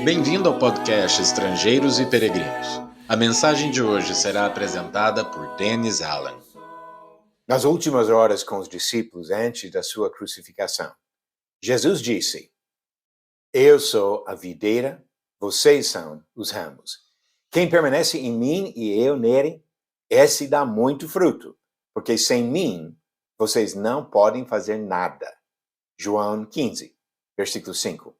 Bem-vindo ao podcast Estrangeiros e Peregrinos. A mensagem de hoje será apresentada por Dennis Allen. Nas últimas horas com os discípulos antes da sua crucificação, Jesus disse: Eu sou a videira, vocês são os ramos. Quem permanece em mim e eu nele, esse dá muito fruto, porque sem mim vocês não podem fazer nada. João 15, versículo 5.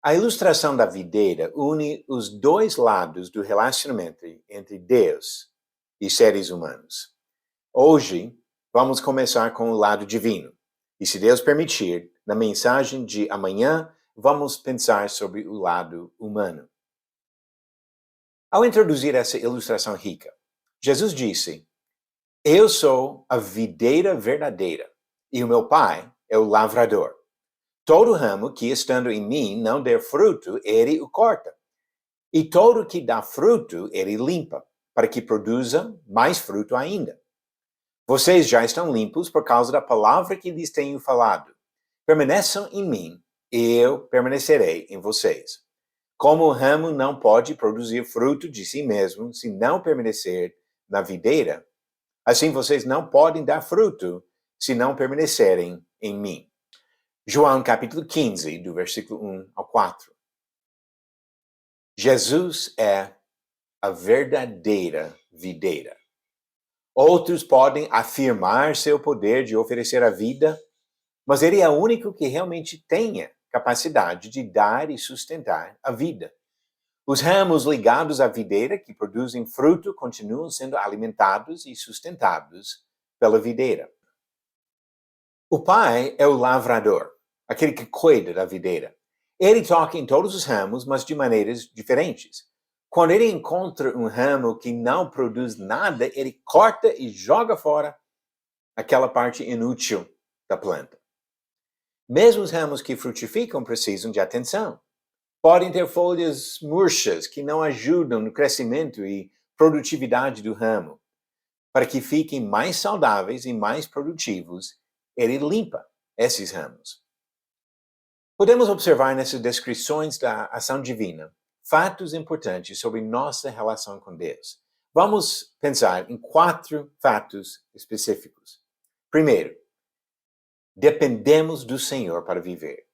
A ilustração da videira une os dois lados do relacionamento entre Deus e seres humanos. Hoje, vamos começar com o lado divino. E se Deus permitir, na mensagem de amanhã, vamos pensar sobre o lado humano. Ao introduzir essa ilustração rica, Jesus disse: Eu sou a videira verdadeira, e o meu Pai é o lavrador. Todo ramo que, estando em mim, não der fruto, ele o corta. E todo que dá fruto, ele limpa, para que produza mais fruto ainda. Vocês já estão limpos por causa da palavra que lhes tenho falado. Permaneçam em mim, e eu permanecerei em vocês. Como o ramo não pode produzir fruto de si mesmo se não permanecer na videira, assim vocês não podem dar fruto se não permanecerem em mim. João capítulo 15, do versículo 1 ao 4. Jesus é a verdadeira videira. Outros podem afirmar seu poder de oferecer a vida, mas ele é o único que realmente tenha capacidade de dar e sustentar a vida. Os ramos ligados à videira que produzem fruto continuam sendo alimentados e sustentados pela videira. O Pai é o lavrador, aquele que cuida da videira. Ele toca em todos os ramos, mas de maneiras diferentes. Quando ele encontra um ramo que não produz nada, ele corta e joga fora aquela parte inútil da planta. Mesmo os ramos que frutificam precisam de atenção. Podem ter folhas murchas que não ajudam no crescimento e produtividade do ramo. Para que fiquem mais saudáveis e mais produtivos, ele limpa esses ramos. Podemos observar nessas descrições da ação divina fatos importantes sobre nossa relação com Deus. Vamos pensar em 4 fatos específicos. Primeiro, dependemos do Senhor para viver.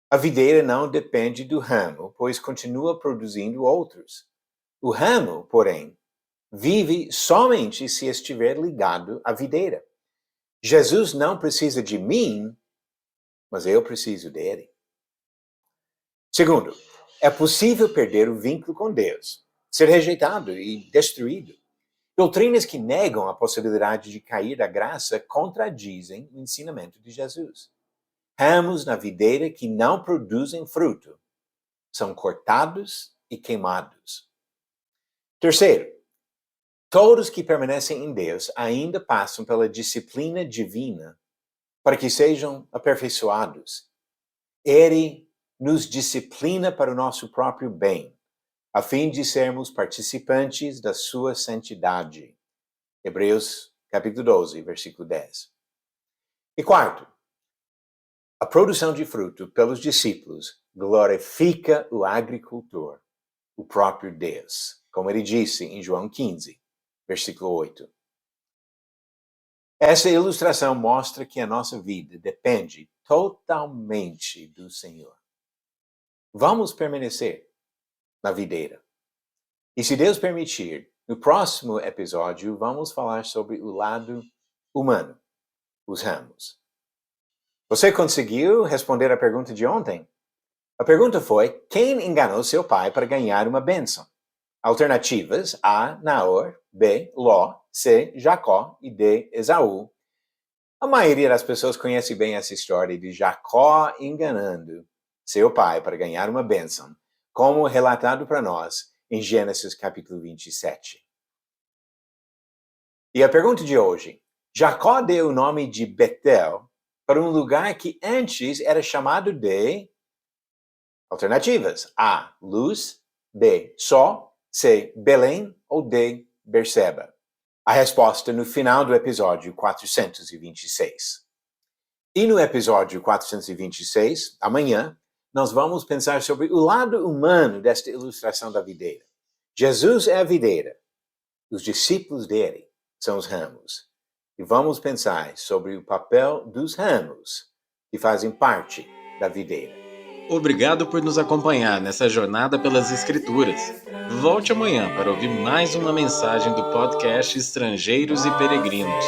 A videira não depende do ramo, pois continua produzindo outros. O ramo, porém, vive somente se estiver ligado à videira. Jesus não precisa de mim, mas eu preciso dele. Segundo, é possível perder o vínculo com Deus, ser rejeitado e destruído. Doutrinas que negam a possibilidade de cair da graça contradizem o ensinamento de Jesus. Ramos na videira que não produzem fruto são cortados e queimados. Terceiro, todos que permanecem em Deus ainda passam pela disciplina divina para que sejam aperfeiçoados. Ele nos disciplina para o nosso próprio bem, a fim de sermos participantes da sua santidade. Hebreus capítulo 12, versículo 10. E quarto, a produção de fruto pelos discípulos glorifica o agricultor, o próprio Deus, como ele disse em João 15, versículo 8. Essa ilustração mostra que a nossa vida depende totalmente do Senhor. Vamos permanecer na videira. E se Deus permitir, no próximo episódio vamos falar sobre o lado humano, os ramos. Você conseguiu responder a pergunta de ontem? A pergunta foi: quem enganou seu pai para ganhar uma bênção? Alternativas: A, Naor, B, Ló, C, Jacó e D, Esaú. A maioria das pessoas conhece bem essa história de Jacó enganando seu pai para ganhar uma bênção, como relatado para nós em Gênesis capítulo 27. E a pergunta de hoje: Jacó deu o nome de Betel para um lugar que antes era chamado de... Alternativas: A, Luz, B, Sol, C, Belém ou D, Berseba. A resposta no final do episódio 426. E no episódio 426, amanhã, nós vamos pensar sobre o lado humano desta ilustração da videira. Jesus é a videira, os discípulos dele são os ramos. E vamos pensar sobre o papel dos ramos que fazem parte da videira. Obrigado por nos acompanhar nessa jornada pelas Escrituras. Volte amanhã para ouvir mais uma mensagem do podcast Estrangeiros e Peregrinos.